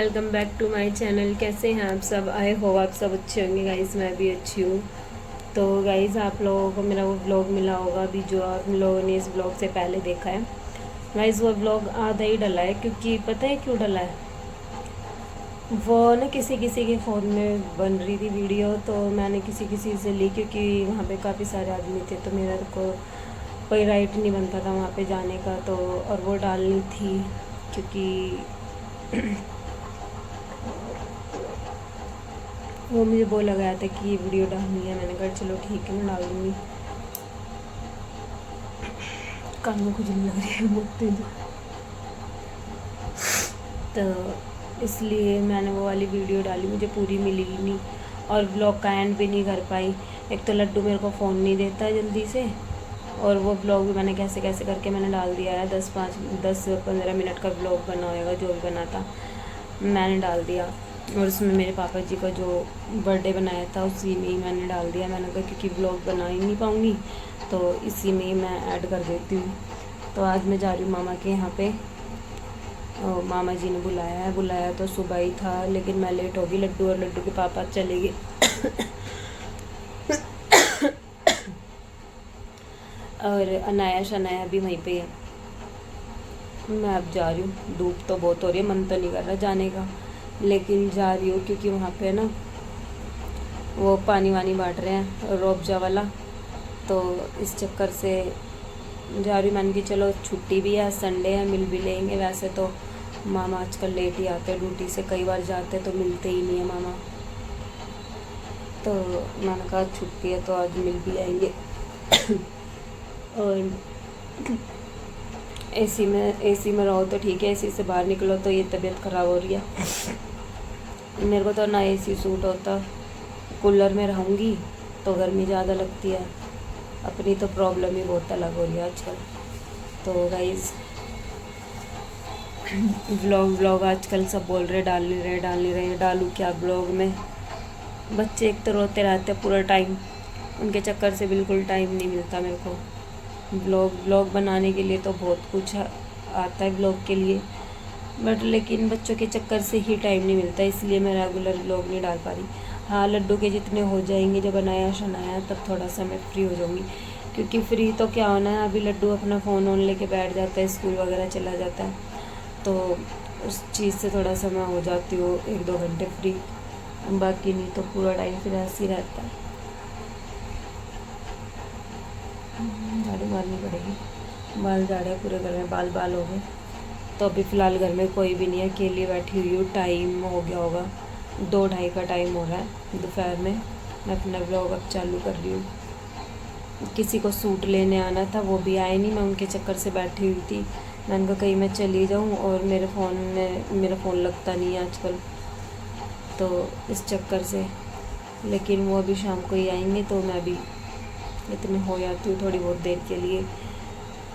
Welcome back to my channel. कैसे हैं आप सब? आई होप आप सब अच्छे होंगे गाइस। मैं भी अच्छी हूँ। तो गाइस आप लोगों को मेरा वो व्लॉग मिला होगा अभी, जो आप लोगों ने इस व्लॉग से पहले देखा है। गाइस वो व्लॉग आधा ही डला है, क्योंकि पता है क्यों डला है? वो ना किसी किसी के फ़ोन में बन रही थी वीडियो, तो मैंने किसी किसी से ली, क्योंकि वहाँ पे काफ़ी सारे आदमी थे, तो मेरा को कोई राइट नहीं बनता था वहाँ पे जाने का। तो और वो डालनी थी, क्योंकि वो मुझे बोला गया था कि ये वीडियो डालनी है। मैंने कहा चलो ठीक है, मैं डाल दूँगी। कान में खुजली लग रही है बहुत तेज, तो इसलिए मैंने वो वाली वीडियो डाली। मुझे पूरी मिली ही नहीं और ब्लॉग का एंड भी नहीं कर पाई। एक तो लड्डू मेरे को फ़ोन नहीं देता जल्दी से, और वो ब्लॉग भी मैंने कैसे कैसे करके मैंने डाल दिया है। 10-15 मिनट का ब्लॉग बना होगा, जो भी बना था मैंने डाल दिया। और उसमें मेरे पापा जी का जो बर्थडे बनाया था उसी में ही मैंने डाल दिया। मैंने कहा क्योंकि ब्लॉग बना ही नहीं पाऊँगी, तो इसी में ही मैं ऐड कर देती हूँ। तो आज मैं जा रही हूँ मामा के यहाँ पे। मामा जी ने बुलाया तो सुबह ही था, लेकिन मैं लेट हो गई। लड्डू और लड्डू के पापा चले गए और अनाया शनाया भी वहीं पे है। मैं अब जा रही हूँ। धूप तो बहुत हो रही है, मन तो नहीं कर रहा जाने का, लेकिन जा रही हूँ क्योंकि वहाँ पे ना वो पानी वानी बांट रहे हैं रोबजा वाला, तो इस चक्कर से जा रही हूँ। मैंने कि चलो छुट्टी भी है, संडे है, मिल भी लेंगे। वैसे तो मामा आजकल लेट ही आते हैं ड्यूटी से, कई बार जाते तो मिलते ही नहीं है मामा। तो मैंने कहा छुट्टी है तो आज मिल भी आएंगे और एसी में रहो तो ठीक है, एसी से बाहर निकलो तो ये तबीयत ख़राब हो रही है। मेरे को तो ना एसी सूट होता, कूलर में रहूँगी तो गर्मी ज़्यादा लगती है। अपनी तो प्रॉब्लम ही बहुत अलग हो रही है आजकल। तो गाइज़ व्लॉग आजकल सब बोल रहे डाल नहीं रहे। डालूँ क्या ब्लॉग में? बच्चे एक तो रोते रहते हैं पूरा टाइम, उनके चक्कर से बिल्कुल टाइम नहीं मिलता मेरे को। ब्लॉग बनाने के लिए तो बहुत कुछ आता है ब्लॉग के लिए, बट लेकिन बच्चों के चक्कर से ही टाइम नहीं मिलता, इसलिए मैं रेगुलर ब्लॉग नहीं डाल पा रही। हाँ, लड्डू के जितने हो जाएंगे, जब बनाया शनाया तब थोड़ा सा मैं फ्री हो जाऊँगी, क्योंकि फ्री तो क्या होना है, अभी लड्डू अपना फ़ोन ऑन लेके बैठ जाता है, स्कूल वगैरह चला जाता है, तो उस चीज़ से थोड़ा सा मैं हो जाती हूँ 1-2 घंटे फ्री। बाकी नहीं तो पूरा टाइम फिर ऐसे ही रहता है। झाड़ू मारनी पड़ेगी, बाल झाड़े पूरे घर में, बाल हो गए। तो अभी फ़िलहाल घर में कोई भी नहीं है, अकेली बैठी हुई हूँ। टाइम हो गया होगा 2-2:30 का टाइम हो रहा है दोपहर में। मैं अपना ब्लॉग अब चालू कर रही हूँ। किसी को सूट लेने आना था, वो भी आए नहीं, मैं उनके चक्कर से बैठी हुई थी। मैंने कहा कहीं मैं चली जाऊँ, और मेरे फ़ोन लगता नहीं है आजकल, तो इस चक्कर से। लेकिन वो अभी शाम को ही आएंगे, तो मैं भी इतने हो जाती हूँ थोड़ी बहुत देर के लिए,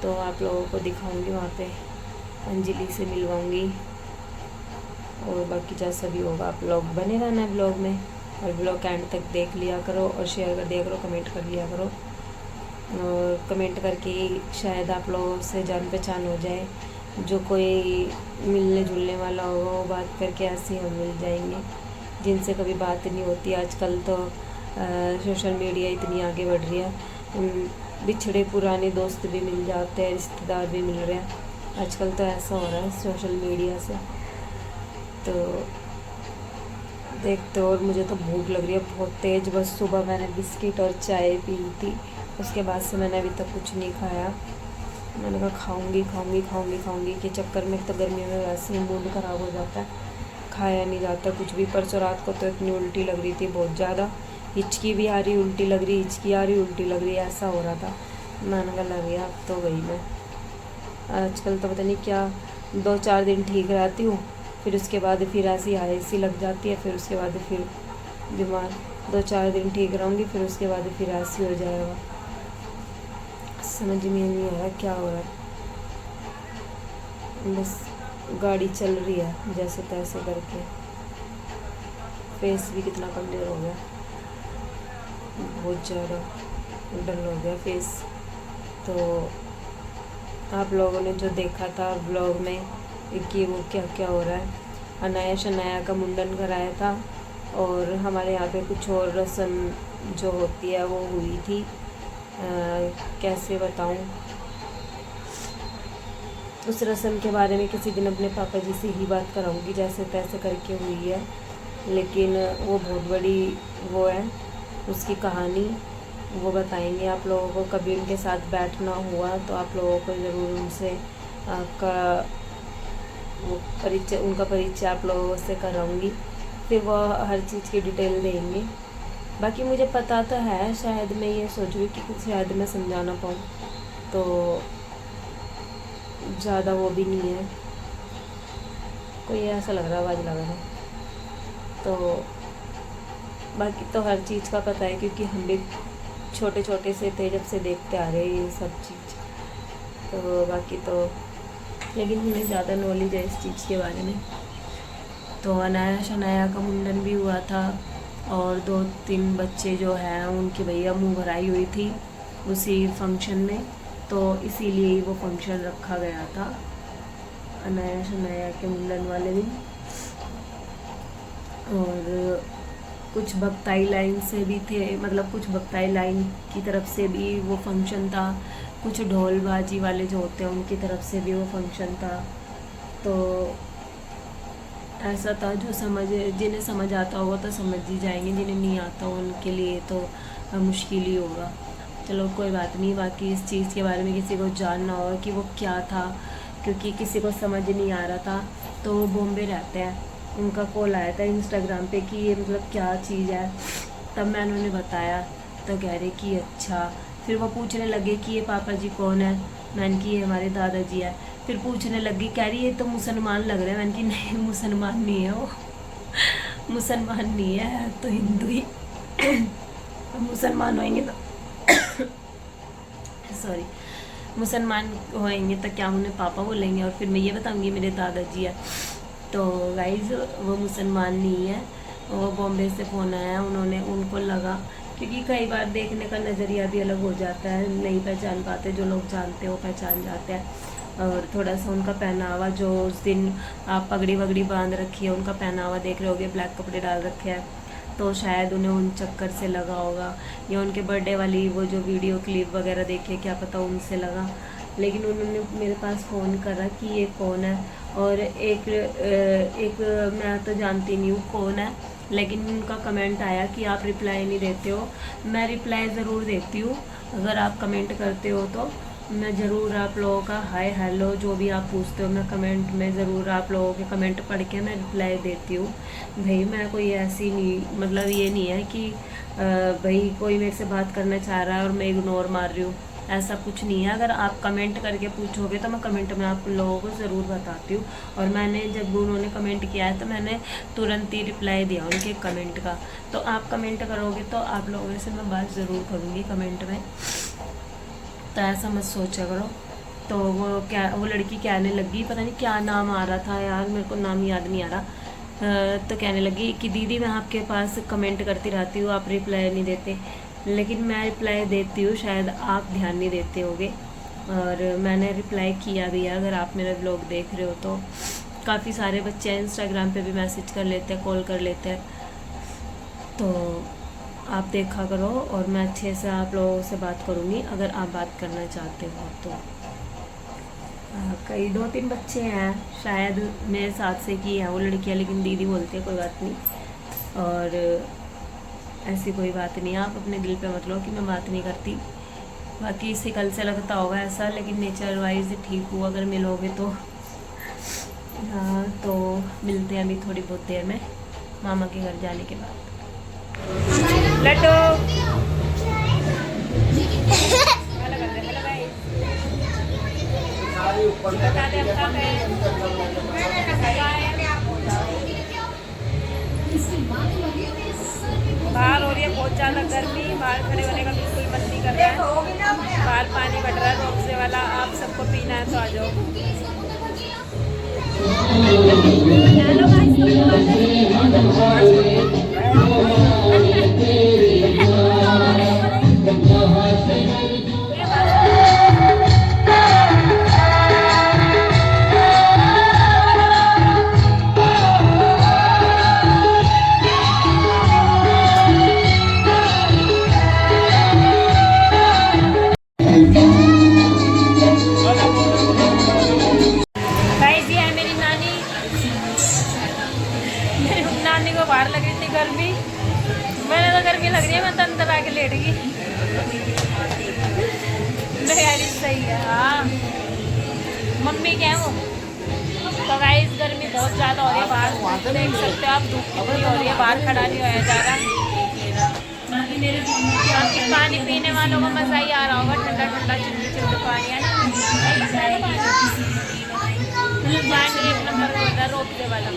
तो आप लोगों को दिखाऊंगी वहाँ पे, अंजलि से मिलवाऊंगी। और बाकी जैसा भी होगा आप लोग बने रहना ब्लॉग में, और ब्लॉग एंड तक देख लिया करो और शेयर कर दिया करो, कमेंट कर लिया करो। और कमेंट करके शायद आप लोगों से जान पहचान हो जाए, जो कोई मिलने जुलने वाला होगा वो बात करके ऐसे हम मिल जाएंगे, जिनसे कभी बात नहीं होती। आजकल तो सोशल मीडिया इतनी आगे बढ़ रही है, बिछड़े पुराने दोस्त भी मिल जाते हैं, रिश्तेदार भी मिल रहे हैं। आजकल तो ऐसा हो रहा है सोशल मीडिया से। तो देखते हो, और मुझे तो भूख लग रही है बहुत तेज़। बस सुबह मैंने बिस्किट और चाय पी थी, उसके बाद से मैंने अभी तक कुछ नहीं खाया। मैंने कहा खाऊंगी के चक्कर में, तो गर्मी में वैसे ही मूड ख़राब हो जाता है, खाया नहीं जाता कुछ भी। परसों रात को तो इतनी उल्टी लग रही थी बहुत ज़्यादा, हिचकी भी आ रही, उल्टी लग रही, हिचकी आ रही, उल्टी लग रही, ऐसा हो रहा था। मैंने कहा लग गया, अब तो गई मैं। आजकल तो पता नहीं क्या, 2-4 दिन ठीक रहती हूँ, फिर उसके बाद फिर ऐसी आलसी लग जाती है, फिर उसके बाद फिर बीमार। 2-4 दिन ठीक रहूँगी, फिर उसके बाद फिर ऐसी हो जाएगा। समझ में नहीं आ रहा क्या हो रहा है। बस गाड़ी चल रही है जैसे तैसे करके। फेस भी कितना कमज़ोर हो गया, बहुत ज़्यादा डल हो गया फेस। तो आप लोगों ने जो देखा था ब्लॉग में कि वो क्या क्या हो रहा है, अनाया शनाया का मुंडन कराया था और हमारे यहाँ पे कुछ और रस्म जो होती है वो हुई थी। कैसे बताऊँ, उस रस्म के बारे में किसी दिन अपने पापा जी से ही बात कराऊंगी, जैसे तैसे करके हुई है, लेकिन वो बहुत बड़ी वो है उसकी कहानी, वो बताएंगे आप लोगों को। कभी उनके साथ बैठना हुआ तो आप लोगों को ज़रूर उनसे का वो परिचय, उनका परिचय आप लोगों से कराऊंगी, फिर वो हर चीज़ की डिटेल देंगे। बाकी मुझे पता तो है, शायद मैं ये सोच रही कि शायद मैं समझा ना पाऊँ, तो ज़्यादा वो भी नहीं है, कोई ऐसा लग रहा आवाज़ लगा है। तो बाकी तो हर चीज़ का पता है, क्योंकि हम भी छोटे छोटे से थे जब से देखते आ रहे हैं ये सब चीज़। तो बाकी तो लेकिन मुझे ज़्यादा नॉलेज है इस चीज़ के बारे में। तो अनाया शनाया का मुंडन भी हुआ था और 2-3 बच्चे जो हैं उनकी भैया मुँह भराई हुई थी उसी फंक्शन में, तो इसीलिए वो फंक्शन रखा गया था अनाया शनाया के मुंडन वाले दिन। और कुछ भक्ताई लाइन से भी थे, मतलब कुछ भक्ताई लाइन की तरफ से भी वो फंक्शन था, कुछ ढोल बाजी वाले जो होते हैं उनकी तरफ से भी वो फंक्शन था। तो ऐसा था, जो जिन्हें समझ आता होगा तो समझ ही जाएंगे, जिन्हें नहीं आता हो उनके लिए तो मुश्किल ही होगा। चलो कोई बात नहीं। बाकी इस चीज़ के बारे में किसी को जानना होगा कि वो क्या था, क्योंकि किसी को समझ नहीं आ रहा था, तो वो बॉम्बे रहते हैं, उनका कॉल आया था इंस्टाग्राम पे कि ये मतलब क्या चीज़ है, तब मैंने उन्हें बताया तो कह रहे कि अच्छा। फिर वो पूछने लगे कि ये पापा जी कौन है, मैंने कि ये हमारे दादाजी है। फिर पूछने लगी, कह रही ये तो मुसलमान लग रहे हैं। मैंने कि नहीं, मुसलमान नहीं है वो, मुसलमान नहीं है तो हिंदू ही मुसलमान होंगे तो सॉरी, मुसलमान होंगे तो क्या उन्हें पापा बोलेंगे और फिर मैं ये बताऊंगी मेरे दादाजी है। तो गाइज वो मुसलमान नहीं है, वो बॉम्बे से फ़ोन आया, उन्होंने उनको लगा, क्योंकि कई बार देखने का नज़रिया भी अलग हो जाता है, नहीं पहचान पाते, जो लोग जानते हो पहचान जाते हैं। और थोड़ा सा उनका पहनावा, जो उस दिन आप पगड़ी वगड़ी बांध रखी है, उनका पहनावा देख रहे होगे, ब्लैक कपड़े डाल रखे हैं, तो शायद उन्हें उन चक्कर से लगा होगा, या उनके बर्थडे वाली वो जो वीडियो क्लिप वगैरह देखी, क्या पता उनसे लगा। लेकिन उन्होंने मेरे पास फ़ोन करा कि ये कौन है, और एक मैं तो जानती नहीं हूँ कौन है, लेकिन उनका कमेंट आया कि आप रिप्लाई नहीं देते हो। मैं रिप्लाई ज़रूर देती हूँ, अगर आप कमेंट करते हो तो मैं ज़रूर आप लोगों का हाय हेलो जो भी आप पूछते हो, मैं कमेंट में ज़रूर आप लोगों के कमेंट पढ़ के मैं रिप्लाई देती हूँ। भाई मैं कोई ऐसी नहीं, मतलब ये नहीं है कि भाई कोई मेरे से बात करना चाह रहा है और मैं इग्नोर मार रही हूँ, ऐसा कुछ नहीं है। अगर आप कमेंट करके पूछोगे तो मैं कमेंट में आप लोगों को ज़रूर बताती हूँ। और मैंने जब उन्होंने कमेंट किया है तो मैंने तुरंत ही रिप्लाई दिया उनके कमेंट का। तो आप कमेंट करोगे तो आप लोगों से मैं बात ज़रूर करूँगी कमेंट में, तो ऐसा मत सोचा करो। तो वो लड़की कहने लगी, पता नहीं क्या नाम आ रहा था यार, मेरे को नाम याद नहीं आ रहा, तो कहने लगी कि दीदी मैं आपके पास कमेंट करती रहती हूँ, आप रिप्लाई नहीं देते। लेकिन मैं रिप्लाई देती हूँ, शायद आप ध्यान नहीं देते होगे, और मैंने रिप्लाई किया भी है। अगर आप मेरा ब्लॉग देख रहे हो तो काफ़ी सारे बच्चे इंस्टाग्राम पे भी मैसेज कर लेते हैं, कॉल कर लेते हैं, तो आप देखा करो, और मैं अच्छे से आप लोगों से बात करूँगी अगर आप बात करना चाहते हो तो। कई 2-3 बच्चे हैं शायद मेरे साथ से की है वो लड़कियाँ, लेकिन दीदी बोलती है, कोई बात नहीं, और ऐसी कोई बात नहीं है, आप अपने दिल पे मत लो कि मैं बात नहीं करती। बाकी कल से लगता होगा ऐसा, लेकिन नेचर वाइज ठीक हूँ, अगर मिलोगे तो। हाँ तो मिलते हैं अभी थोड़ी बहुत देर में मामा के घर जाने के बाद। लड्डू बाहर हो रही है बहुत ज़्यादा गर्मी, बाहर खड़े होने का बिल्कुल मन नहीं कर रहा है, बाहर पानी बढ़ रहा है रोपसे वाला, आप सबको पीना है तो आ जाओ। गर्मी, मैंने तो गर्मी लग रही है, मैं तो अंदर आके लेट गई। नहीं यार सही है। हाँ मम्मी क्या है वो। तो गाइस गर्मी बहुत ज़्यादा हो रही है बाहर, देख सकते हो आप, धूप कितनी हो रही है, बाहर खड़ा नहीं होया जा रहा। बाकी पानी पीने वालों को मज़ा ही आ रहा होगा, ठंडा ठंडा चिल्ड चिल्ड पानी है ना। पानी एक नंबर का होता है, रोकने वाला।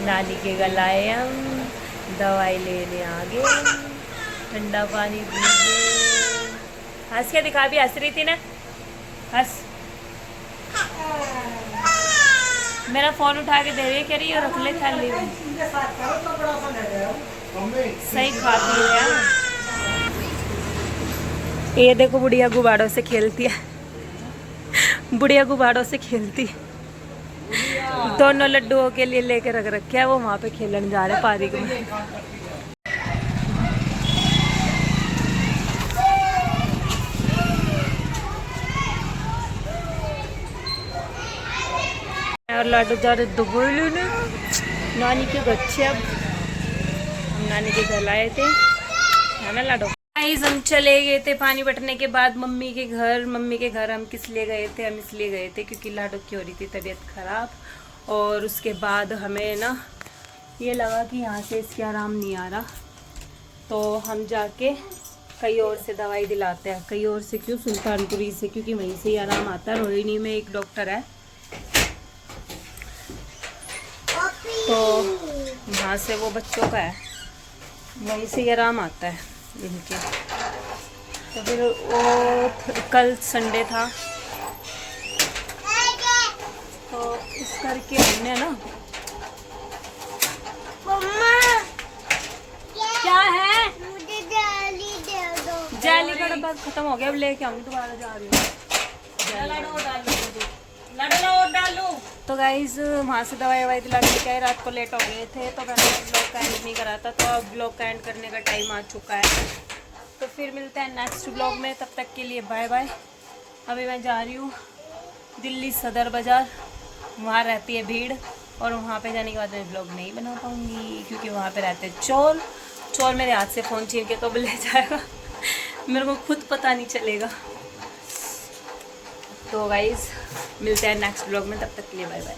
नानी के गलाए हम, दवाई लेने आ गए, ठंडा पानी पी गए। हंस के दिखा, भी हंस रही थी ना, हंस। मेरा फोन उठा के दे रही है, कह रही है रख ले थाली में। सही खाती है। ये देखो बुढ़िया गुब्बारों से खेलती है, बुढ़िया गुब्बारों से खेलती है। दोनों लड्डुओं के लिए लेके रख रखे है, वो वहाँ पे खेलने जा रहे हैं पार्क में। और लड्डू जा रहे दुबई लेने नानी के बच्चे। अब हम नानी के घर लाए थे, है ना लाडो। गाइस हम चले गए थे पानी बटने के बाद मम्मी के घर। मम्मी के घर हम किस लिए गए थे, हम इसलिए गए थे क्योंकि लाडो की हो रही थी तबीयत खराब, और उसके बाद हमें ना ये लगा कि यहाँ से इसके आराम नहीं आ रहा, तो हम जाके कहीं और से दवाई दिलाते हैं। कहीं और से क्यों, सुल्तानपुरी से, क्योंकि वहीं से ही आराम आता है। रोहिणी में एक डॉक्टर है, तो वहाँ से वो बच्चों का है, वहीं से ही आराम आता है इनके। तो फिर वो कल संडे था, तो इस करके हमने ना, क्या है, मुझे जाली दे दो। जाली का डब्बा खत्म हो गया, अब लेके आऊंगी, दोबारा जा रही हूँ। तो गाइज वहाँ से दवाई ववाई दिला के क्या, रात को लेट हो गए थे, तो मैंने ब्लॉग का एंड नहीं करा था, तो अब ब्लॉग का एंड करने का टाइम आ चुका है। तो फिर मिलते हैं नेक्स्ट ब्लॉग में, तब तक के लिए बाय बाय। अभी मैं जा रही हूँ दिल्ली सदर बाज़ार, वहाँ रहती है भीड़, और वहाँ पे जाने के बाद मैं ब्लॉग नहीं बना पाऊँगी क्योंकि वहाँ पे रहते चोर। चोर मेरे हाथ से फ़ोन छीन के कब ले जाएगा मेरे को खुद पता नहीं चलेगा। तो गाइज़ मिलते हैं नेक्स्ट ब्लॉग में, तब तक के लिए बाय बाय।